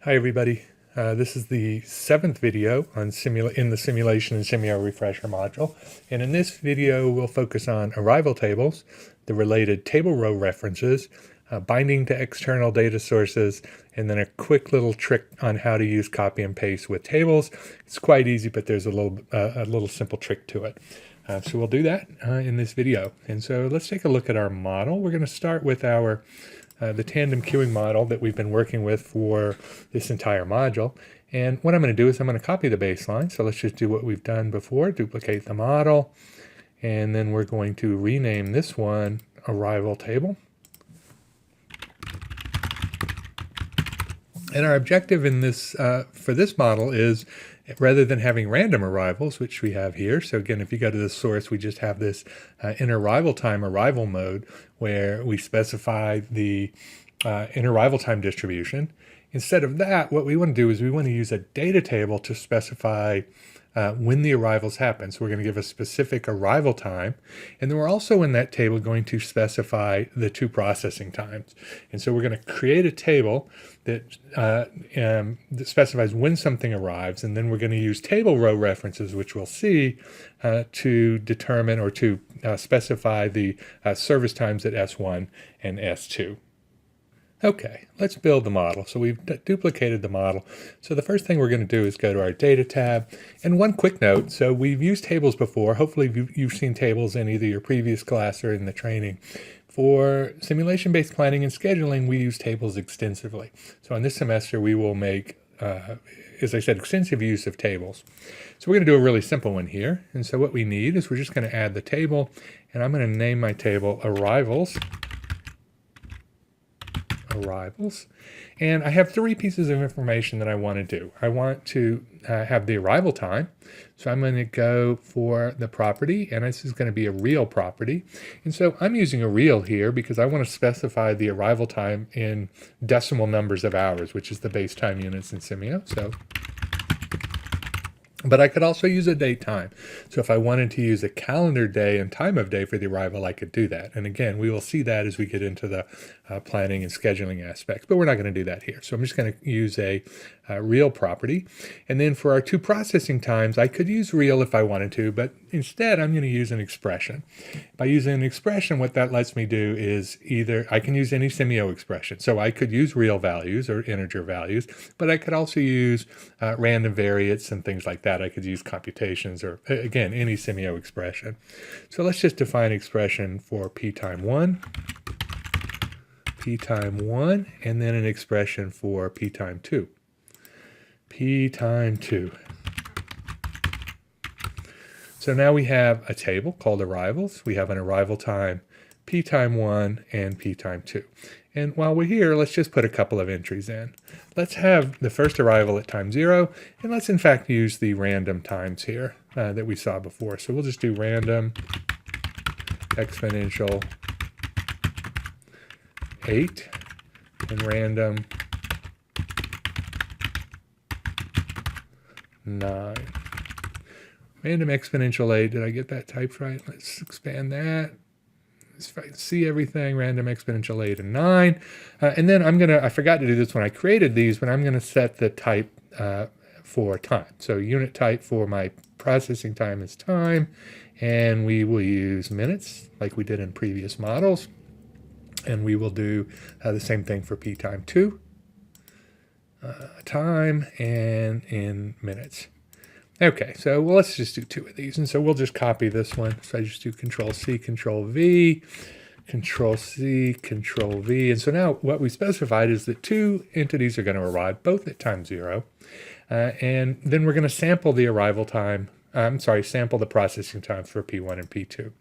Hi everybody. This is the 7th video on in the Simulation and Simio Refresher module. And in this video, we'll focus on arrival tables, the related table row references, binding to external data sources, and then a quick little trick on how to use copy and paste with tables. It's quite easy, but there's a little simple trick to it. So we'll do that in this video. And so let's take a look at our model. We're going to start with our the tandem queuing model that we've been working with for this entire module. And what I'm going to do is I'm going to copy the baseline. So let's just do what we've done before, duplicate the model, and then we're going to rename this one arrival table. And our objective in this for this model is, rather than having random arrivals, which we have here, so again, if you go to the source, we just have this in arrival time arrival mode where we specify the in arrival time distribution. Instead of that, what we want to do is we want to use a data table to specify when the arrivals happen. So we're going to give a specific arrival time, and then we're also in that table going to specify the two processing times. And so we're going to create a table that specifies when something arrives, and then we're going to use table row references, which we'll see, to determine or to specify the service times at S1 and S2. Okay, let's build the model. So we've duplicated the model. So the first thing we're going to do is go to our data tab. And one quick note, so we've used tables before. Hopefully you've seen tables in either your previous class or in the training. For simulation-based planning and scheduling, we use tables extensively. So in this semester, we will make, as I said, extensive use of tables. So we're going to do a really simple one here. And so what we need is we're just going to add the table, and I'm going to name my table arrivals. And I have three pieces of information that I want to do. I want to have the arrival time. So I'm going to go for the property, and this is going to be a real property. And so I'm using a real here because I want to specify the arrival time in decimal numbers of hours, which is the base time units in Simio. But I could also use a date time. So if I wanted to use a calendar day and time of day for the arrival, I could do that. And again, we will see that as we get into the planning and scheduling aspects, but we're not going to do that here. So I'm just going to use a real property. And then for our two processing times, I could use real if I wanted to, but instead I'm going to use an expression. By using an expression, what that lets me do is either I can use any Simio expression. So I could use real values or integer values, but I could also use random variates and things like that. I could use computations or, again, any Simio expression. So let's just define expression for p time 1, and then an expression for p time 2. P time 2. So now we have a table called arrivals. We have an arrival time p time 1 and p time 2. And while we're here, let's just put a couple of entries in. Let's have the first arrival at time 0, and let's in fact use the random times here that we saw before. So we'll just do random exponential 8 and random 9. Random exponential 8, did I get that typed right? Let's expand that. If I can see everything, random exponential 8 and 9. And then I forgot to do this when I created these, but I'm going to set the type for time. So unit type for my processing time is time, and we will use minutes like we did in previous models. And we will do the same thing for p time 2, time, and in minutes. Okay, so let's just do two of these. And so we'll just copy this one. So I just do Control-C, Control-V, Control-C, Control-V. And so now what we specified is that two entities are going to arrive, both at time 0. And then we're going to sample the arrival time, sample the processing times for P1 and P2.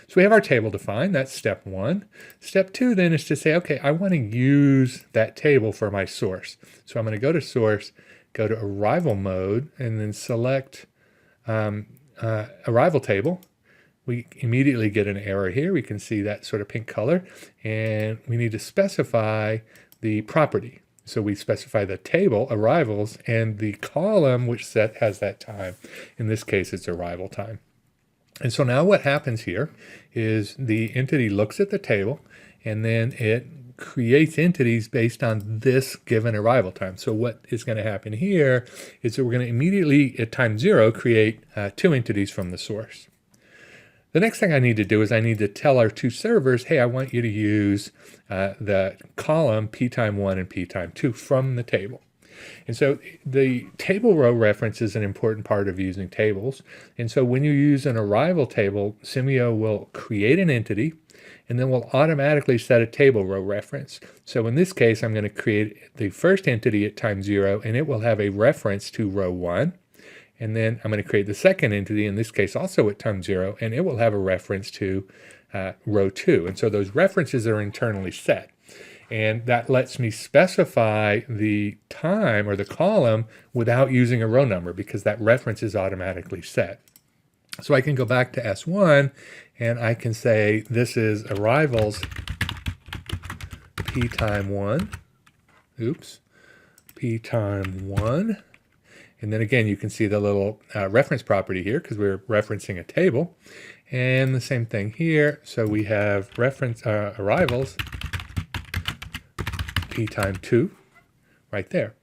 So we have our table defined. That's step 1. Step 2 then is to say, okay, I want to use that table for my source. So I'm going to go to source, go to arrival mode, and then select arrival table. We immediately get an error here. We can see that sort of pink color, and we need to specify the property. So we specify the table, arrivals, and the column which has that time. In this case, it's arrival time. And so now what happens here is the entity looks at the table, and then it creates entities based on this given arrival time. So what is going to happen here is that we're going to immediately at time 0 create 2 entities from the source. The next thing I need to do is I need to tell our 2 servers, hey, I want you to use the column p time 1 and p time 2 from the table. And so the table row reference is an important part of using tables. And so when you use an arrival table, Simio will create an entity and then will automatically set a table row reference. So in this case, I'm going to create the first entity at time 0, and it will have a reference to row 1. And then I'm going to create the second entity, in this case also at time 0, and it will have a reference to row 2. And so those references are internally set. And that lets me specify the time or the column without using a row number because that reference is automatically set. So I can go back to S1 and I can say this is arrivals p time 1. Oops. P time 1. And then again, you can see the little reference property here because we're referencing a table. And the same thing here. So we have reference arrivals p time 2 right there.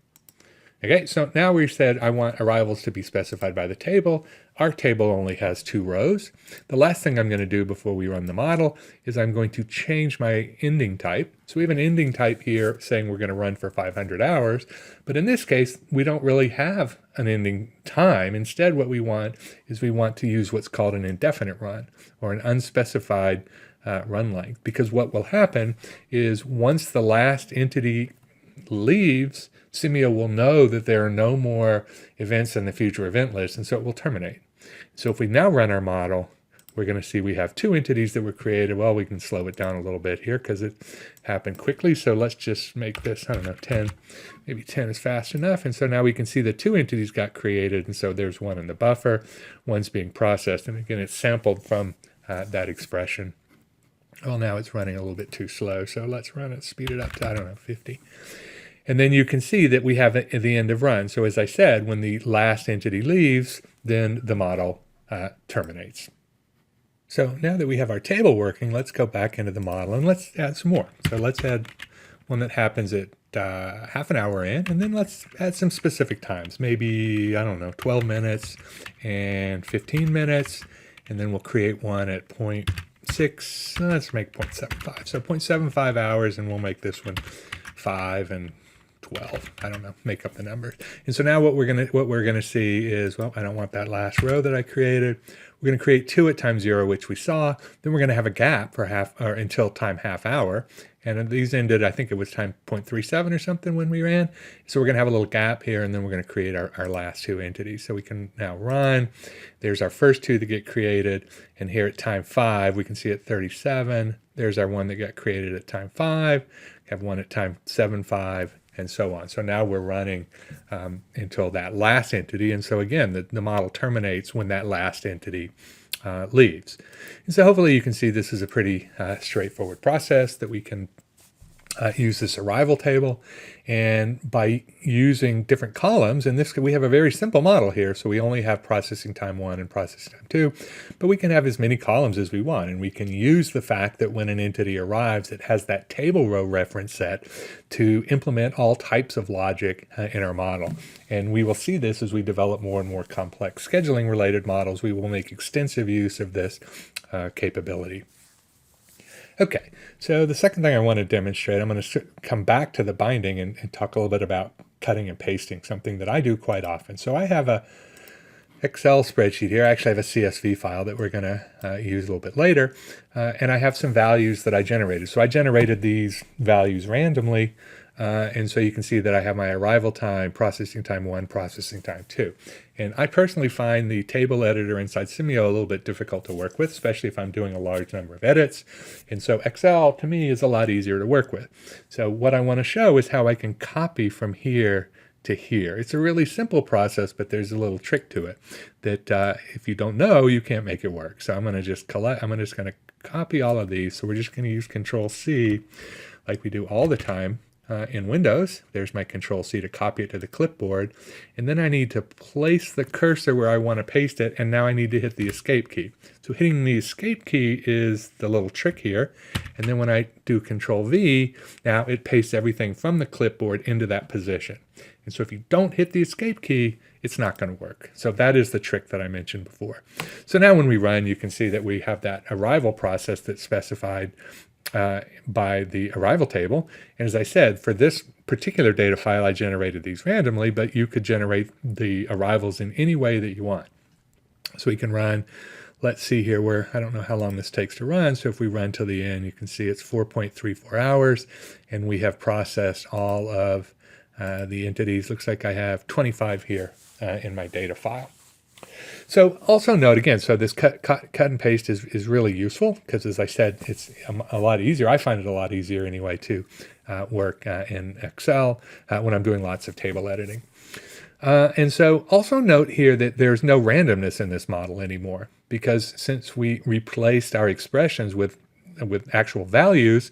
Okay, so now we've said I want arrivals to be specified by the table. Our table only has 2 rows. The last thing I'm going to do before we run the model is I'm going to change my ending type. So we have an ending type here saying we're going to run for 500 hours, but in this case, we don't really have an ending time. Instead, what we want is we want to use what's called an indefinite run or an unspecified run length, because what will happen is once the last entity leaves, Simio will know that there are no more events in the future event list, and so it will terminate. So if we now run our model, we're going to see we have 2 entities that were created. Well, we can slow it down a little bit here because it happened quickly. So let's just make this, I don't know, 10. Maybe 10 is fast enough. And so now we can see the 2 entities got created. And so there's one in the buffer, one's being processed. And again, it's sampled from that expression. Well, now it's running a little bit too slow. So let's run it, speed it up to, I don't know, 50. And then you can see that we have it at the end of run. So as I said, when the last entity leaves, then the model terminates. So now that we have our table working, let's go back into the model and let's add some more. So let's add one that happens at half an hour in, and then let's add some specific times. Maybe, I don't know, 12 minutes and 15 minutes. And then we'll create one at 0.6, let's make 0.75. So 0.75 hours, and we'll make this one 5 and 12. I don't know, make up the numbers. And so now what we're gonna see is, well, I don't want that last row that I created. We're gonna create 2 at time 0, which we saw. Then we're gonna have a gap for until time half hour. And these ended, I think it was time 0.37 or something when we ran. So we're gonna have a little gap here, and then we're gonna create our last 2 entities. So we can now run. There's our first 2 that get created. And here at time 5, we can see at 37, there's our one that got created at time 5. We have one at time 7.5. And so on. So now we're running until that last entity. And so again, the model terminates when that last entity leaves. And so hopefully you can see this is a pretty straightforward process that we can use this arrival table. And by using different columns, and this we have a very simple model here, so we only have processing time 1 and processing time 2, but we can have as many columns as we want, and we can use the fact that when an entity arrives, it has that table row reference set to implement all types of logic in our model. And we will see this as we develop more and more complex scheduling related models. We will make extensive use of this capability. Okay, so the second thing I want to demonstrate, I'm going to come back to the binding and talk a little bit about cutting and pasting, something that I do quite often. So I have a Excel spreadsheet here. I actually have a CSV file that we're going to use a little bit later, and I have some values that I generated. So I generated these values randomly, and so you can see that I have my arrival time, processing time 1, processing time 2. And I personally find the table editor inside Simio a little bit difficult to work with, especially if I'm doing a large number of edits. And so Excel, to me, is a lot easier to work with. So what I want to show is how I can copy from here to here. It's a really simple process, but there's a little trick to it that if you don't know, you can't make it work. So I'm going to just copy all of these. So we're just going to use Control C like we do all the time in Windows. There's my Control C to copy it to the clipboard. And then I need to place the cursor where I want to paste it. And now I need to hit the escape key. So hitting the escape key is the little trick here. And then when I do Control V, now it pastes everything from the clipboard into that position. And so if you don't hit the escape key, it's not going to work. So that is the trick that I mentioned before. So now when we run, you can see that we have that arrival process that's specified by the arrival table. And as I said, for this particular data file, I generated these randomly, but you could generate the arrivals in any way that you want. So we can run, let's see here where, I don't know how long this takes to run. So if we run to the end, you can see it's 4.34 hours, and we have processed all of the entities. Looks like I have 25 here in my data file. So also note again, so this cut and paste is really useful because, as I said, it's a lot easier. I find it a lot easier anyway to work in Excel when I'm doing lots of table editing. And so also note here that there's no randomness in this model anymore, because since we replaced our expressions with actual values,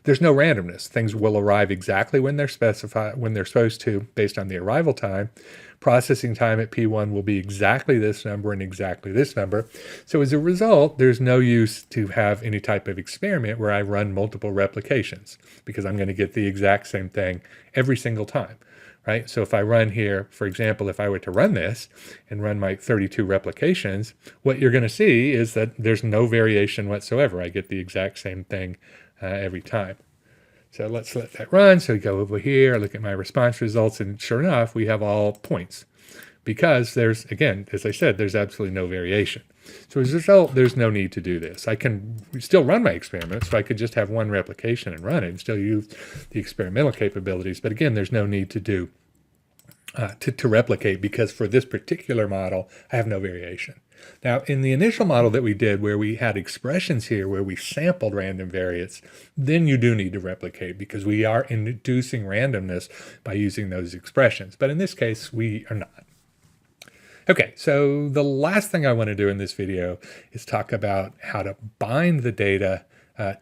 there's no randomness. Things will arrive exactly when they're specified, when they're supposed to, based on the arrival time. Processing time at P1 will be exactly this number and exactly this number. So as a result, there's no use to have any type of experiment where I run multiple replications, because I'm going to get the exact same thing every single time, right? So if I run here, for example, if I were to run this and run my 32 replications, what you're going to see is that there's no variation whatsoever. I get the exact same thing every time. So let's let that run. So we go over here, look at my response results, and sure enough, we have all points, because there's, again, as I said, there's absolutely no variation. So as a result, there's no need to do this. I can still run my experiment, so I could just have one replication and run it and still use the experimental capabilities. But again, there's no need to do to replicate, because for this particular model, I have no variation. Now, in the initial model that we did, where we had expressions here, where we sampled random variates, then you do need to replicate, because we are inducing randomness by using those expressions. But in this case, we are not. Okay, so the last thing I want to do in this video is talk about how to bind the data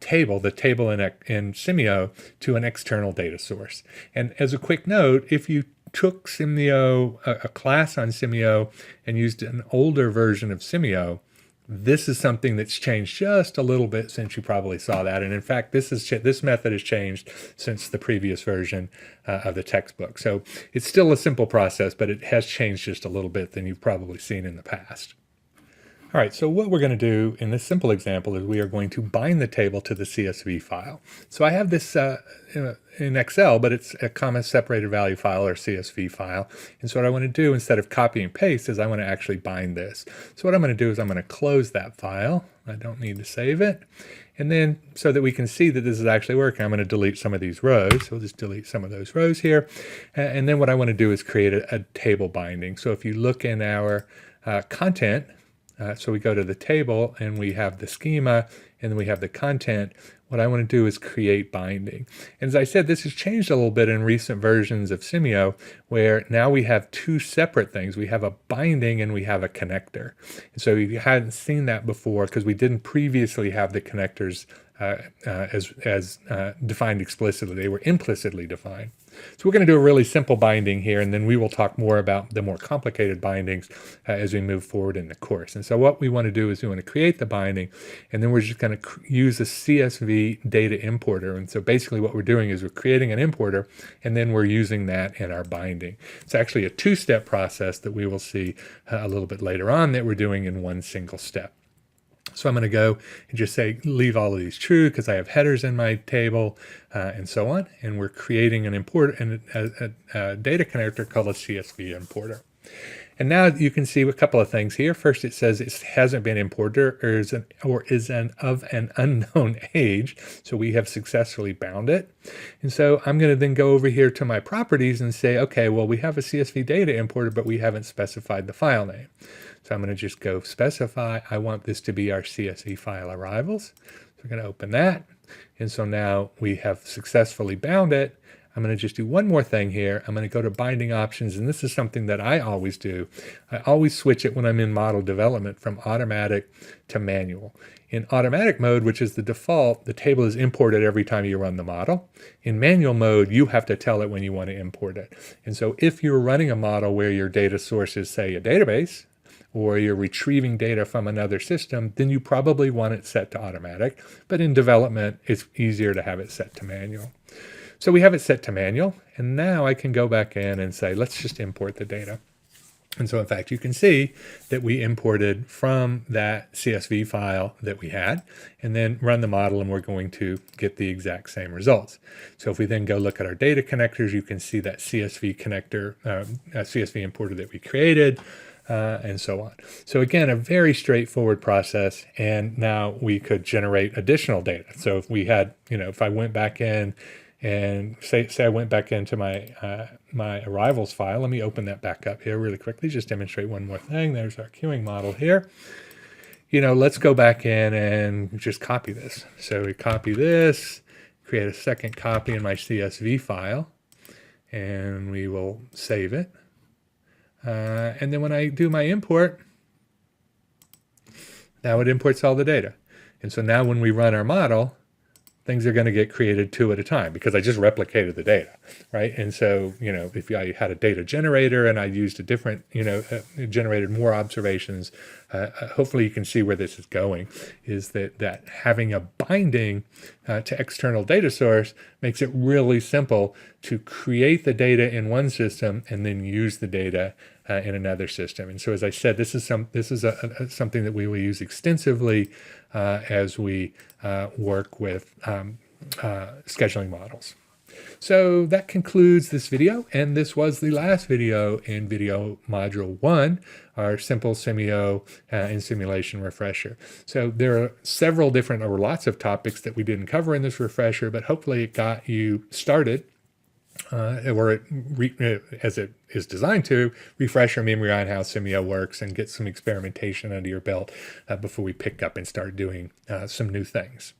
table, the table in Simio, to an external data source. And as a quick note, if you took Simio, a class on Simio, and used an older version of Simio, this is something that's changed just a little bit since you probably saw that. And in fact, this method has changed since the previous version of the textbook. So it's still a simple process, but it has changed just a little bit than you've probably seen in the past. All right, so what we're going to do in this simple example is we are going to bind the table to the CSV file. So I have this in Excel, but it's a comma separated value file, or CSV file. And so what I want to do, instead of copy and paste, is I want to actually bind this. So what I'm going to do is I'm going to close that file. I don't need to save it. And then, so that we can see that this is actually working, I'm going to delete some of these rows. So we'll just delete some of those rows here. And then what I want to do is create a table binding. So if you look in our content, so we go to the table and we have the schema and then we have the content. What I want to do is create binding. And as I said, this has changed a little bit in recent versions of Simio, where now we have two separate things. We have a binding and we have a connector. And so you hadn't seen that before because we didn't previously have the connectors as defined explicitly. They were implicitly defined. So we're going to do a really simple binding here, and then we will talk more about the more complicated bindings as we move forward in the course. And so what we want to do is we want to create the binding, and then we're just going to use a CSV data importer. And so basically what we're doing is we're creating an importer, and then we're using that in our binding. It's actually a two-step process that we will see a little bit later on that we're doing in one single step. So I'm going to go and just say leave all of these true because I have headers in my table and so on. And we're creating an importer and a data connector called a CSV importer. And now you can see a couple of things here. First, it says it hasn't been imported or is of an unknown age. So we have successfully bound it. And so I'm going to then go over here to my properties and say, okay, well, we have a CSV data importer, but we haven't specified the file name. So I'm going to just go specify, I want this to be our CSV file arrivals. So we're going to open that. And so now we have successfully bound it. I'm going to just do one more thing here. I'm going to go to binding options, and this is something that I always do. I always switch it when I'm in model development from automatic to manual. In automatic mode, which is the default, the table is imported every time you run the model. In manual mode, you have to tell it when you want to import it. And so if you're running a model where your data source is, say, a database, or you're retrieving data from another system, then you probably want it set to automatic. But in development, it's easier to have it set to manual. So we have it set to manual, and now I can go back in and say, let's just import the data. And so in fact, you can see that we imported from that CSV file that we had, and then run the model, and we're going to get the exact same results. So if we then go look at our data connectors, you can see that CSV connector, CSV importer that we created, and so on. So again, a very straightforward process, and now we could generate additional data. So if we had, if I went back in and say I went back into my my arrivals file. Let me open that back up here really quickly, just demonstrate one more thing. There's our queuing model here. Let's go back in and just copy this. So we copy this, create a second copy in my CSV file, and we will save it. And then when I do my import, now it imports all the data. And so now when we run our model, things are going to get created two at a time because I just replicated the data, right? And so, if I had a data generator and I used a different, generated more observations, hopefully you can see where this is going, is that having a binding to external data source makes it really simple to create the data in one system and then use the data in another system. And so, as I said, this is something that we will use extensively as we work with scheduling models. So that concludes this video, and this was the last video in video module 1, our simple Simio and simulation refresher. So there are several different, or lots of topics that we didn't cover in this refresher, but hopefully it got you started, or as it is designed to, refresh your memory on how Simio works and get some experimentation under your belt before we pick up and start doing some new things.